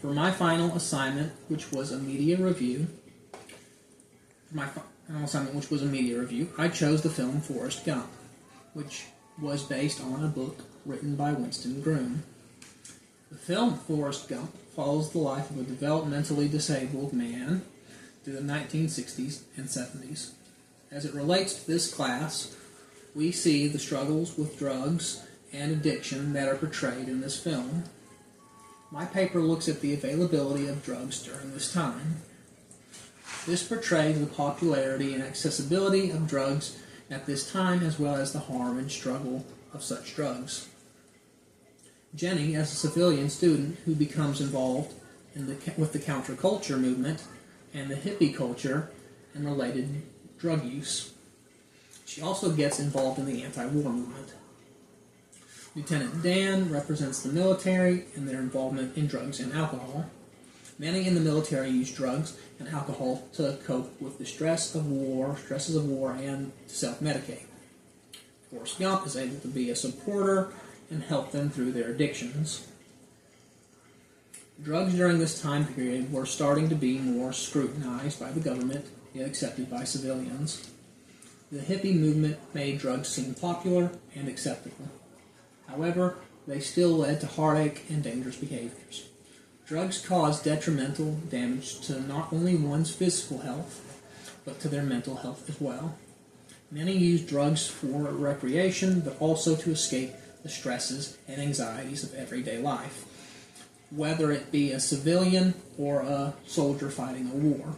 For my final assignment, which was a media review, I chose the film Forrest Gump, which was based on a book written by Winston Groom. The film Forrest Gump follows the life of a developmentally disabled man through the 1960s and 70s. As it relates to this class, we see the struggles with drugs and addiction that are portrayed in this film. My paper looks at the availability of drugs during this time. This portrays the popularity and accessibility of drugs at this time, as well as the harm and struggle of such drugs. Jenny, as a civilian student who becomes involved with the counterculture movement and the hippie culture and related drug use. She also gets involved in the anti-war movement. Lieutenant Dan represents the military and their involvement in drugs and alcohol. Many in the military use drugs and alcohol to cope with the stresses of war, and to self-medicate. Forrest Gump is able to be a supporter and help them through their addictions. Drugs during this time period were starting to be more scrutinized by the government, yet accepted by civilians. The hippie movement made drugs seem popular and acceptable. However, they still led to heartache and dangerous behaviors. Drugs cause detrimental damage to not only one's physical health, but to their mental health as well. Many use drugs for recreation, but also to escape the stresses and anxieties of everyday life, whether it be a civilian or a soldier fighting a war.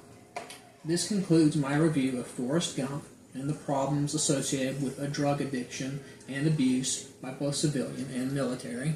This concludes my review of Forrest Gump and the problems associated with a drug addiction and abuse by both civilian and military.